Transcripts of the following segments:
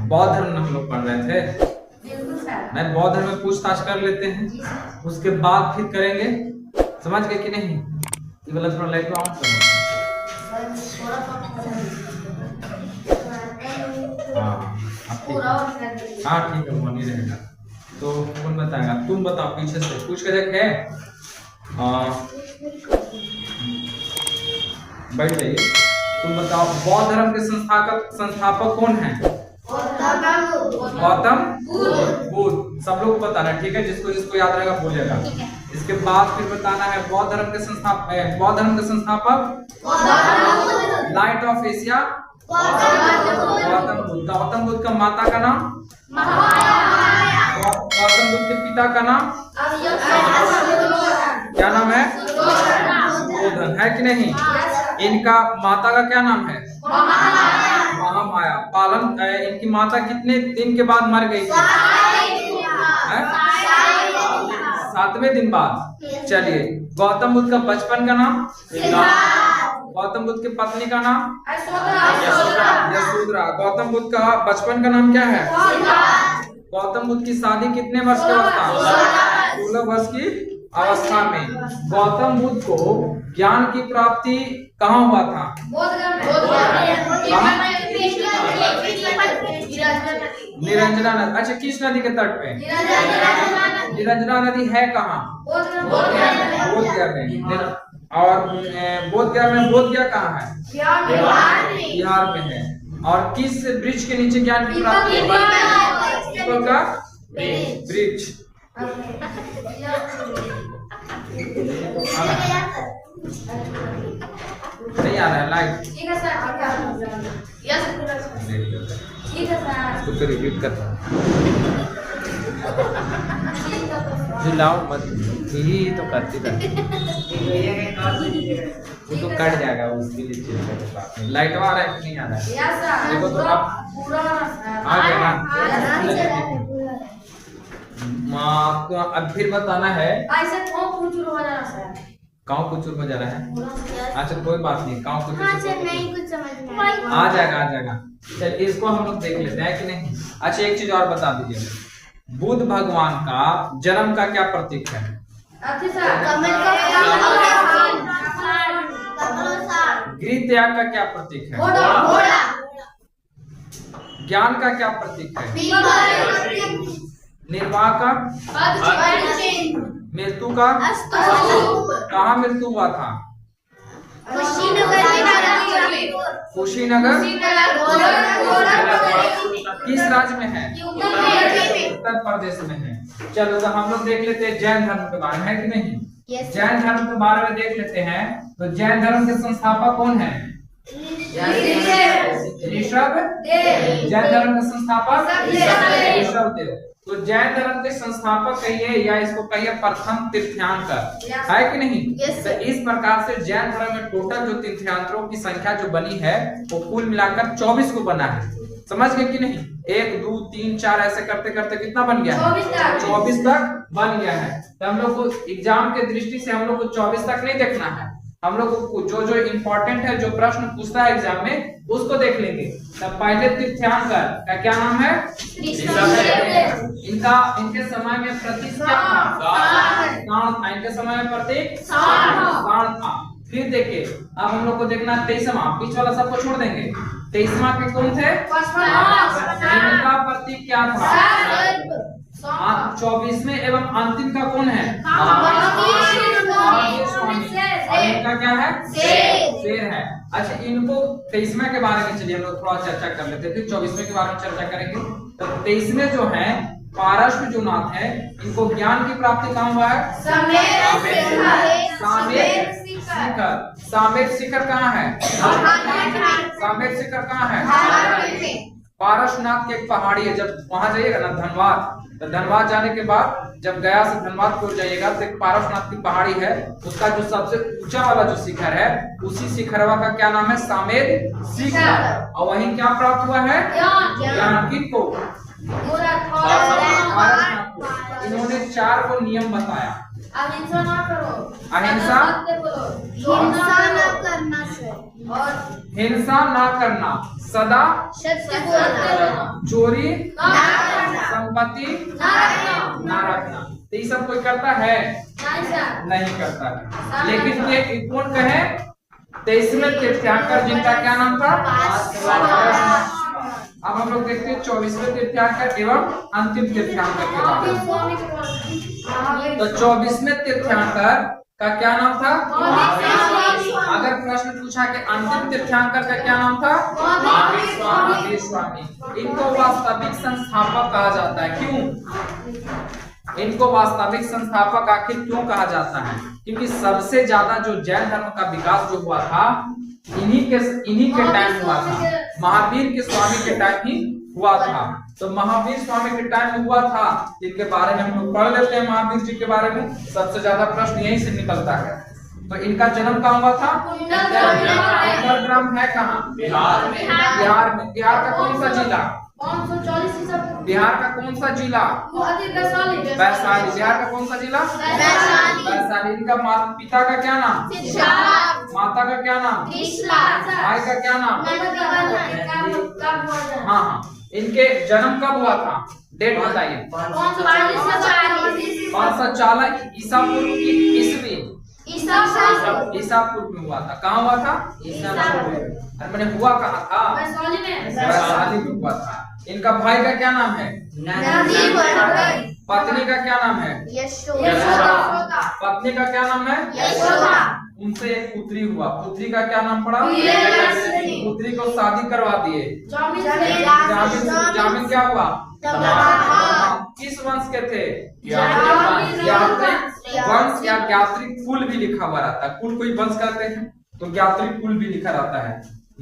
बौद्ध धर्म हम लोग पढ़ रहे थे। बिल्कुल सर। नहीं, बौद्ध धर्म में पूछताछ कर लेते हैं, उसके बाद फिर करेंगे। समझ गए कि नहीं? ये वाला थोड़ा लाइट ऑन करो। हाँ ठीक है, वो नहीं रहेगा तो कौन बताएगा? तुम बताओ, पीछे से पूछ के देखे। बैठ जाइए। तुम बताओ, बौद्ध धर्म के संस्थापक कौन है? गौतम बुद्ध। सब लोग बताना, ठीक है? जिसको जिसको याद रहेगा बोलेगा। इसके बाद फिर बताना है बौद्ध धर्म के संस्थापक light of Asia Gautam Buddha. Gautam Buddha का माता का नाम? गौतम बुद्ध के पिता का नाम क्या नाम है? सुयोधन है कि नहीं? इनका माता का क्या नाम है? महामाया। पालन इनकी माता कितने दिन के बाद मर गई थी? 7वें दिन बाद। चलिए, गौतम बुद्ध का बचपन का नाम? गौतम बुद्ध की पत्नी का नाम? यशोधरा। गौतम बुद्ध का बचपन का नाम क्या है? गौतम बुद्ध की शादी कितने वर्ष की अवस्था? 16 वर्ष की अवस्था में। गौतम बुद्ध को ज्ञान की प्राप्ति कहाँ हुआ था? निरंजना नदी। अच्छा, किस नदी के तट पे? निरंजना नदी है कहाँ? बोधगया में। और बोधगया में, बोधगया कहाँ है? बिहार में है। और किस वृक्ष के नीचे ज्ञान की प्राप्ति? पीपल का वृक्ष। नहीं आ रहा है लाइट? ठीक है सर। ठीक है सर। इसको तो रिपीट करता लाओ मत, यही तो करती रहती। वो तो कट जाएगा, उसके लिए चेक। लाइट आ रहा है कि नहीं आ रहा है? देखो तो अब आ गया ना। तो अब फिर बताना है गाँव कुचूर में जा रहा है। अच्छा कोई बात नहीं, गाँव कुचूर आ जाएगा। चल, इसको हम लोग देख लेते हैं कि नहीं। अच्छा, एक चीज और बता दीजिए, बुद्ध भगवान का जन्म का क्या प्रतीक है? गृह त्याग का क्या प्रतीक है? ज्ञान का क्या प्रतीक है? निर्वाह का? मृत्यु का? कहाँ मृत्यु हुआ था? कुशीनगर। किस राज्य में है? उत्तर प्रदेश में है। चलो, तो हम लोग देख लेते हैं जैन धर्म के बारे में, है कि नहीं? जैन धर्म के बारे में देख लेते हैं। तो जैन धर्म के संस्थापक कौन है? ऋषभ। जैन धर्म के संस्थापक ऋषभ देव। तो जैन धर्म के संस्थापक कहिए या इसको कहिए प्रथम तीर्थंकर, है कि नहीं? तो इस प्रकार से जैन धर्म में टोटल जो तीर्थंकरों की संख्या जो बनी है वो कुल मिलाकर 24 को बना है। समझ गए कि नहीं? 1 2 3 4 ऐसे करते करते कितना बन गया है? 24 तक बन गया है। तो हम लोग को एग्जाम के दृष्टि से हम लोग को 24 तक नहीं देखना है। हम लोग को जो जो इम्पोर्टेंट है, जो प्रश्न पूछता है एग्जाम में, उसको देख लेंगे। तब पहले तीर्थंकर का क्या नाम है? इनके समय में प्रतीक क्या था? इनके समय में प्रतीक साण था। फिर देखिए, अब हम लोग को देखना 23वां, बीच वाला सबको छोड़ देंगे। 23वां के कौन थे? इनका प्रतीक क्या था? 24वें एवं अंतिम का कौन है? इनका क्या है? शेर है। अच्छा, इनको 23वें के बारे में चलिए हम लोग थोड़ा चर्चा कर लेते हैं, फिर 24वें के बारे में चर्चा करेंगे। तो 23वें जो है पारस्व जो नाथ है, इनको ज्ञान की प्राप्ति कहाँ हुआ है? सामेर शिखर कहाँ है? सामेर शिखर कहाँ है? पारसनाथ की एक पहाड़ी है। जब वहां जाइएगा ना धनबाद, तो धनबाद जाने के बाद जब गया से धनबाद को जाइएगा तो एक पारसनाथ की पहाड़ी है। उसका जो सबसे ऊंचा वाला जो शिखर है, उसी शिखरवा का क्या नाम है? सामेर शिखर। और वहीं क्या प्राप्त हुआ है? ज्ञान। किसको? इन्होंने 4 को नियम बताया। अहिंसा हिंसा न करना से, और हिंसा ना करना, सदा सत्य बोलना, चोरी ना करना, संपत्ति ना ना रखना। तो ये सब कोई करता है? नहीं करता है। लेकिन ये कौन कहे? 23वें तीर्थंकर जिनका क्या नाम था? अब हम लोग देखते हैं 24वें तीर्थंकर एवं अंतिम तीर्थंकर के बारे में। तो 24वें तीर्थंकर का क्या नाम था? अगर प्रश्न पूछा कि अंतिम तीर्थंकर का क्या नाम था? महावीर स्वामी। इनको वास्तविक संस्थापक कहा जाता है। क्यों इनको वास्तविक संस्थापक आखिर क्यों कहा जाता है? क्योंकि सबसे ज्यादा जो जैन धर्म का विकास जो हुआ था इन्हीं के टाइम हुआ था। महावीर के स्वामी के टाइम ही हुआ था। तो महावीर स्वामी के टाइम में हुआ था, इनके बारे में हम लोग पढ़ लेते हैं। महावीर जी के बारे में सबसे ज्यादा प्रश्न यहीं से निकलता है। तो इनका जन्म कहाँ हुआ था? कुंडलग्राम है कहाँ? बिहार में। बिहार का कौन सा जिला? बिहार का कौन सा जिला? वैशाली। बिहार का कौन सा जिला? वैशाली। इनका पिता का क्या नाम? माता का क्या नाम? भाई का क्या नाम? हाँ, इनके जन्म कब हुआ था? डेट बताइए। 540 ईसा पूर्व की ईस्वी ईसा पूर्व में हुआ था। कहाँ हुआ था? ईसा पूर्व में। मैंने हुआ कहाँ था? वैशाली में हुआ था। इनका भाई का क्या नाम है? पत्नी का क्या नाम है? पत्नी का क्या नाम है? उनसे एक पुत्री हुआ। पुत्री का क्या नाम पड़ा? पुत्री को शादी करवा दिए। जामिन क्या हुआ? किस वंश के थे? वंश या ज्ञात्रिक कुल भी लिखा हुआ रहता है। कुल कोई वंश कहते हैं तो ज्ञात्रिक कुल भी लिखा रहता है।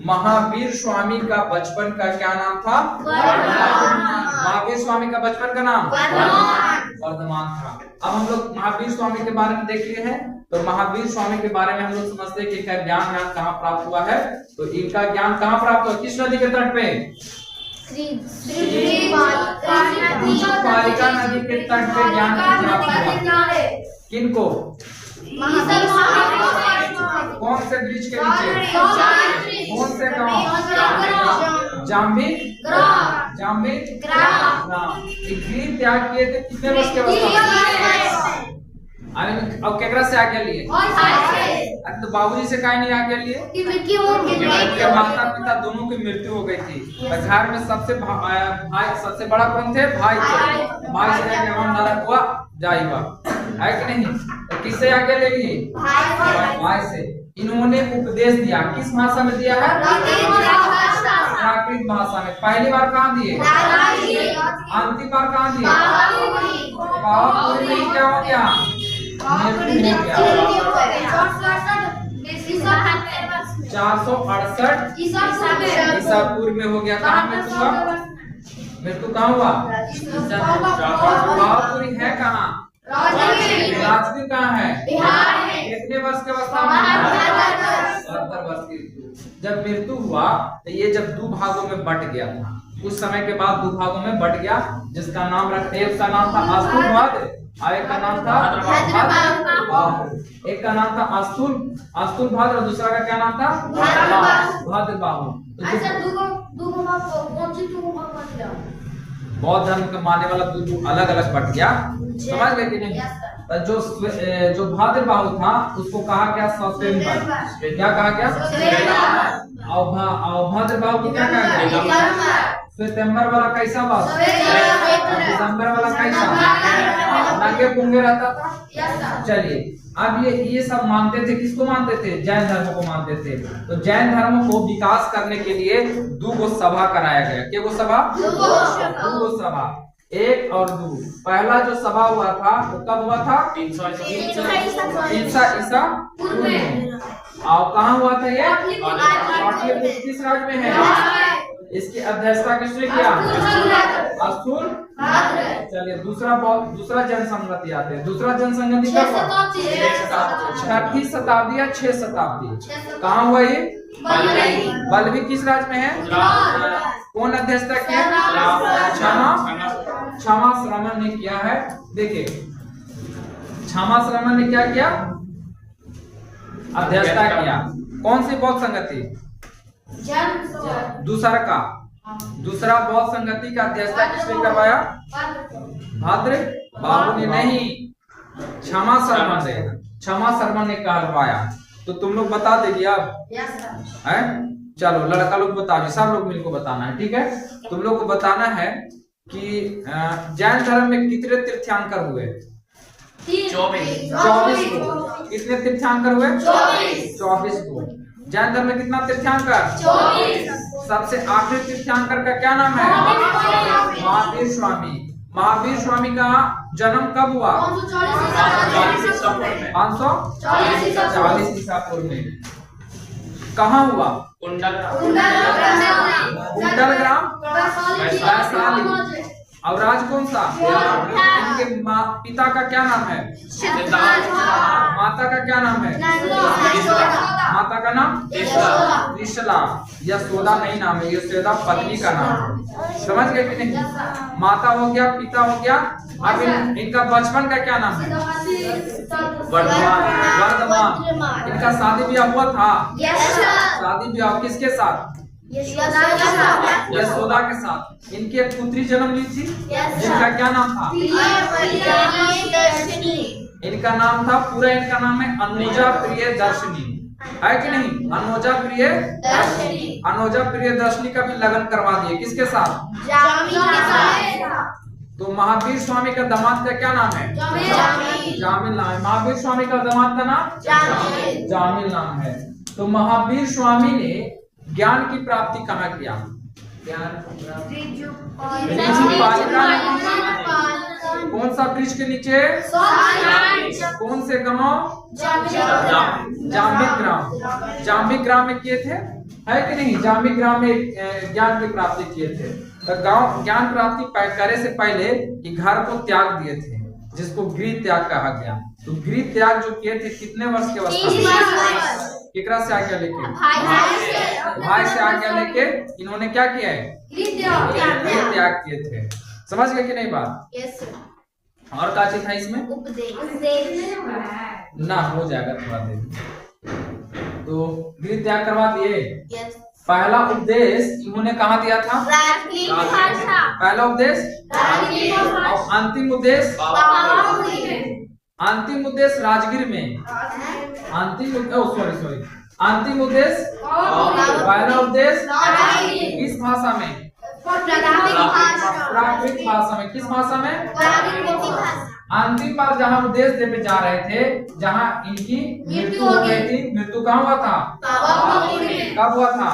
महावीर स्वामी का बचपन का क्या नाम था? महावीर स्वामी का बचपन का नाम वर्धमान था। अब हम लोग महावीर स्वामी के बारे में देख लिए हैं। तो महावीर स्वामी के बारे में हम लोग समझते हैं कि इनका ज्ञान कहाँ प्राप्त हुआ है। तो इनका ज्ञान कहाँ प्राप्त हुआ? किस नदी के तट पे? बालिका नदी के तट पे ज्ञान प्राप्त हुआ। किनको? कौन से वृक्ष के नीचे? कौन से गांव? जाम्बी गृह त्याग किए थे कितने वर्ष के अवस्था? अब केकरा से आज्ञा लिए? तो बाबूजी से काहे नहीं आज्ञा लिए? क्योंकि माता पिता दोनों की मृत्यु हो गई थी। घर में सबसे सबसे बड़ा कौन थे? भाई थे। भाई से नरक हुआ जाएगा, है कि नहीं? तो किससे आज्ञा ले लिए? भाई से। इन्होंने उपदेश दिया। किस भाषा में दिया है? प्राकृत भाषा में। पहली बार कहाँ दिए? अंतिम बार कहाँ दिए? पावापुरी में क्या हो गया? 468 ईसा पूर्व में हो गया। कहाँ मृत्यु हुआ? मृत्यु कहाँ हुआ? पावापुरी है कहाँ? राजगीर कहाँ है? कितने वर्ष के अवस्था में? 70 वर्ष की। जब मृत्यु हुआ तो ये जब 2 भागों में बट गया था। कुछ समय के बाद 2 भागों में बट गया, जिसका नाम एक का नाम था अस्तुलभाद्र और एक का नाम था भाद्रबाहु। एक का नाम था अस्तुलभाद्र और दूसरा का क्या नाम था? भाद्रबाहु। बौद्ध धर्म के मानने वाला अलग अलग बट गया। समझ गए कि नहीं? जो भाद्रबाहु था उसको कहा गया सत्येंबर। क्या कहा गया? और भाद्रबाहु को क्या कहा गया? सितंबर वाला कैसा बात? दिसंबर वाला कैसा? नंगे पुंगे रहता था। चलिए, अब ये सब मानते थे। किसको मानते थे? जैन धर्म को मानते थे। तो जैन धर्म को विकास करने के लिए 2 सभा कराया गया। क्या वो सभा? 2 सभा, 1 और 2। पहला जो सभा हुआ था वो कब हुआ था? 300 ईसा पूर्व में। और कहाँ हुआ था ये? पाटलिपुत्र। किस राज्य में है? इसकी अध्यक्षता किसने किया? अस्तुलभाद्र। चलिए, दूसरा जनसंगति आते हैं। दूसरा जनसंगति कब हुआ? 6ठी शताब्दी या 6 शताब्दी। कहाँ हुआ ये? बल्लभी। किस राज्य में है? कौन अध्यक्षता किया? क्षमा श्रमण ने किया है। देखिए, क्षमा श्रमण ने क्या किया? अध्यक्षता किया। कौन सी बौद्ध संगति? दूसरा का दूसरा बौद्ध संगति का अध्यक्षता किसने करवाया? भद्र बाबू ने नहीं, क्षमा शर्मा ने करवाया। तो तुम लोग बता देगी अब है? चलो लड़का लोग बता दो, सब लोग मिलकर बताना है, ठीक है? तुम लोग को बताना है कि जैन धर्म में कितने तीर्थंकर हुए? 24 को। कितने तीर्थंकर हुए? 24 को। जैन धर्म में कितना तीर्थंकर? 24। सबसे आखिरी तीर्थंकर का क्या नाम है? महावीर स्वामी। महावीर स्वामी का जन्म कब हुआ? 540 ईसा पूर्व में। कहाँ हुआ? कुंडलग्राम वैशाली। और राज कौन सा? इनके पिता का क्या नाम है? माता का क्या नाम है? माता का नाम त्रिशला। यशोदा नहीं नाम है, यशोदा पत्नी का नाम है। समझ गए कि नहीं? माता हो गया, पिता हो गया। अब इनका बचपन का क्या नाम है? वर्धमान। इनका शादी ब्याह हुआ था? शादी ब्याह किसके साथ? यशोदा के साथ। इनकी एक पुत्री जन्म ली थी जिनका क्या नाम था? इनका नाम था, पूरा इनका नाम है अनुजा प्रियदर्शनी, है कि नहीं? अनुजा प्रियदर्शनी का भी लगन करवा दिए। किसके साथ? तो महावीर स्वामी का दामाद का क्या नाम है? जामिल नाम है। महावीर स्वामी का दामाद का नाम जामिल नाम है। तो महावीर स्वामी ने ज्ञान की प्राप्ति कहाँ किया? कौन सा वृक्ष के नीचे? कौन से गांव? जाम्बिक ग्राम में किए थे, है कि नहीं? जाम्बिक ग्राम में ज्ञान की प्राप्ति किए थे। तो गांव ज्ञान प्राप्ति करे से पहले कि घर को त्याग दिए थे, जिसको गृह त्याग कहा गया। तो गृह त्याग जो किए थे कितने वर्ष के अवस्था में? केकरा से आज्ञा लेके? भाई से आज्ञा लेके इन्होंने क्या किया है? गृह त्याग किए थे। समझ गए कि नहीं बात? और क्या चीज था इसमें? ना हो जाएगा थोड़ा देर। तो गृह त्याग करवा दिए। पहला उपदेश इन्होंने कहाँ दिया था? पहला उपदेश। और अंतिम उपदेश? अंतिम उपदेश राजगीर में। अंतिम उपदेश पहला उपदेश किस भाषा में? प्राकृत भाषा में। किस भाषा में? अंतिम बार जहाँ उपदेश देने जा रहे थे, जहाँ इनकी मृत्यु हो गई थी, मृत्यु कहाँ हुआ था? कब हुआ था?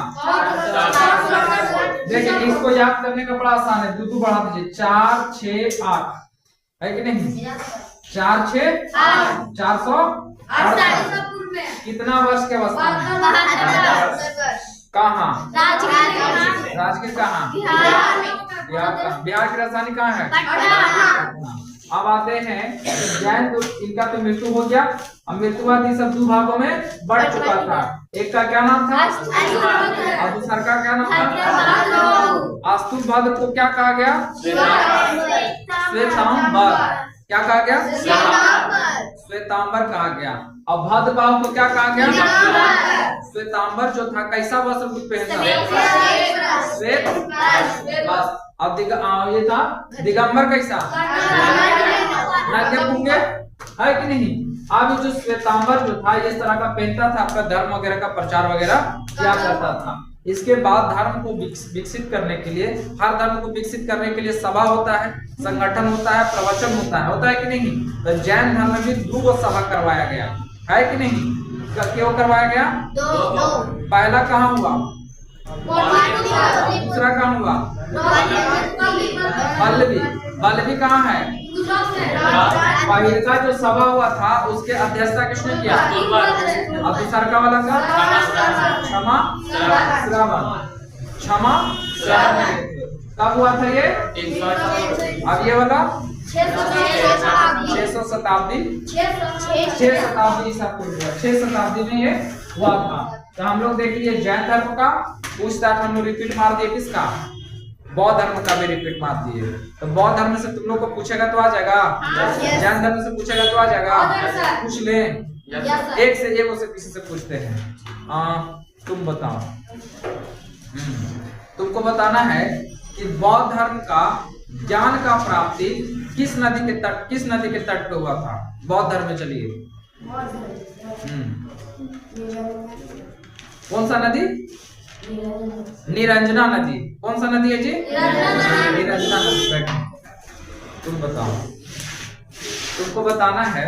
देखिए इसको याद करने का बड़ा आसान है, दो बढ़ा दीजिए। 4, 6, 8 है कि नहीं? 4, 6, 400 कितना वर्ष के अवस्था में? कहाँ? राजगीर कहाँ? बिहार की राजधानी कहाँ है? अब आते हैं जैन। तो इनका तो मृत्यु हो गया। अब मृत्यु बाद ये सब 2 भागों में बढ़ चुका था। एक का क्या नाम था? और दूसरा का क्या नाम था? अस्तुभद्र को क्या कहा गया? श्वेतांबर। क्या कहा गया? श्वेतांबर कहा गया। और भद्रबाहु को क्या कहा गया? श्वेतांबर जो था कैसा वस्त्र पहनता? श्वेत। बस। अब ये था दिगंबर कैसा? नंगे पुंगे, है कि नहीं? अब जो श्वेतांबर जो था इस तरह का पहनता था, अपना धर्म वगैरह का प्रचार वगैरह किया करता था। इसके बाद धर्म को विकसित करने के लिए, हर धर्म को विकसित करने के लिए सभा होता है, संगठन होता है, प्रवचन होता है कि नहीं? तो जैन धर्म में भी 2 सभा करवाया गया, है कि नहीं? क्यों करवाया गया? 2। पहला कहाँ हुआ? दूसरा कहाँ हुआ? बल्लभी कहाँ है? पहले का जो सभा हुआ था उसके अध्यक्षता किसने किया? अब दूसरा वाला का क्षमा श्रवण कब हुआ था ये? अब ये वाला 600 शताब्दी ईसा पूर्व, 6 शताब्दी में ये हुआ था। तो हम लोग देख लिए जैन धर्म का, पूछताछ हम लोग रिपीट मार दिए। किसका? बौद्ध धर्म का भी रिपीट मार दिए। तो बौद्ध धर्म से तुम लोग को पूछेगा तो आ जाएगा, जैन धर्म से पूछेगा तो आ जाएगा। पूछ ले, एक से एक उसे किसी से पूछते हैं। तुम बताओ। तुमको बताना है कि बौद्ध धर्म का ज्ञान का प्राप्ति किस नदी के तट पे हुआ था। बौद्ध धर्म में चलिए। कौन सा नदी? निरंजना नदी। कौन सा नदी है जी? निरंजना नदी। बैठो, तुम बताओ। तुमको बताना है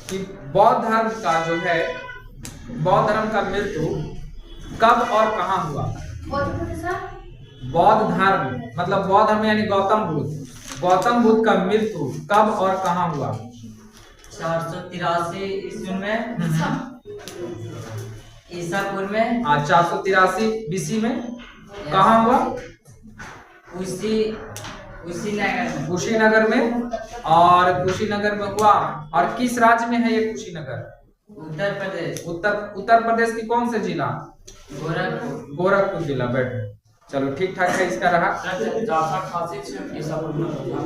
कि बौद्ध धर्म का जो है, बौद्ध धर्म का मृत्यु कब और कहाँ हुआ। बौद्ध धर्म मतलब बौद्ध धर्म यानी गौतम बुद्ध का मृत्यु कब और कहाँ हुआ? 483 ईस्वी में ईसापुर में। 483 बीसी में। कहाँ हुआ? कुशीनगर में। और कुशीनगर में हुआ। और किस राज्य में है ये कुशीनगर? उत्तर प्रदेश। उत्तर प्रदेश की कौन से जिला? गोरखपुर जिला। बैठ, चलो ठीक ठाक है। इसका रहा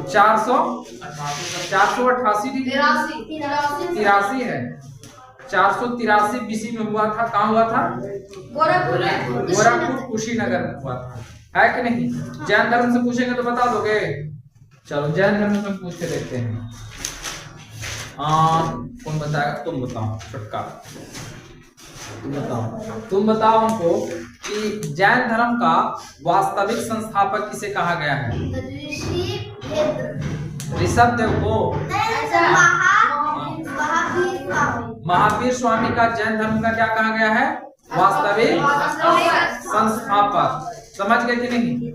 488 है। 483 बीसी में हुआ था। कहाँ हुआ था? गोरखपुर कुशीनगर में हुआ था, है कि नहीं? जैन धर्म से पूछेंगे तो बता दोगे? चलो जैन धर्म से पूछ के देखते हैं। कौन बताएगा? तुम बताओ। छुटका तुम बताओ हमको कि जैन धर्म का वास्तविक संस्थापक किसे कहा गया है? ऋषभदेव को। महावीर स्वामी का जैन धर्म का क्या कहा गया है? वास्तविक संस्थापक। समझ गए कि नहीं?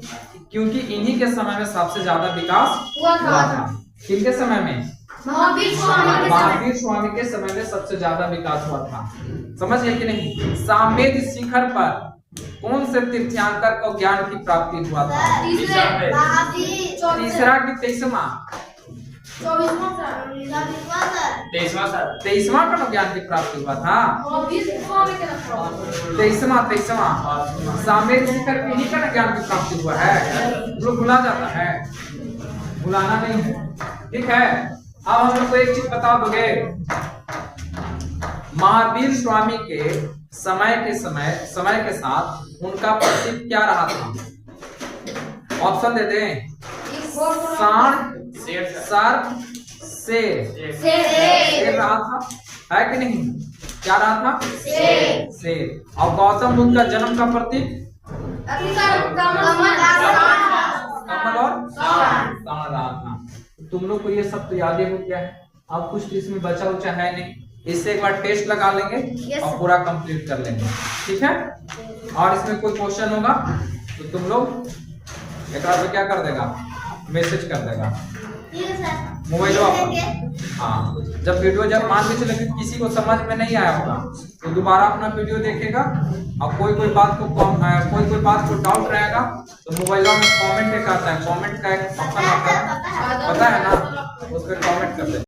क्योंकि इन्हीं के समय में सबसे ज्यादा विकास हुआ था। किनके समय में? महावीर स्वामी के समय में सबसे ज्यादा विकास हुआ था। समझ गए कि नहीं? सामवेद शिखर पर कौन से तीर्थंकर को ज्ञान की प्राप्ति हुआ था? तीसरा कि 23वां? 23वां का ज्ञान की प्राप्ति हुआ था। 23वां सामवेद शिखर पे ही का ज्ञान की प्राप्ति हुआ है। लोग भुला जाता है, भुलाना नहीं है। ठीक है, अब हम लोग को एक चीज बता दोगे। महावीर स्वामी के समय के साथ उनका प्रतीक क्या रहा था? ऑप्शन दे दें। सांड, सर्प, शेर रहा था, है कि नहीं? क्या रहा था? शेर। और गौतम बुद्ध का जन्म का प्रतीक कमल और सांड रहा था। तुम लोग को ये सब तो याद ही हो गया है। अब कुछ तो इसमें बचा उचा है नहीं, इससे एक बार टेस्ट लगा लेंगे और पूरा कंप्लीट कर लेंगे। ठीक है? और इसमें कोई क्वेश्चन होगा तो तुम लोग एक बार क्या कर देगा? मैसेज कर देगा मोबाइल पर। हाँ, जब मान के चले किसी को समझ में नहीं आया होगा तो दोबारा अपना वीडियो देखेगा और कोई बात को डाउट रहेगा तो मोबाइल में कमेंट एक आता है, कमेंट का एक ऑप्शन आता है, पता है ना? उस पर कमेंट कर दे।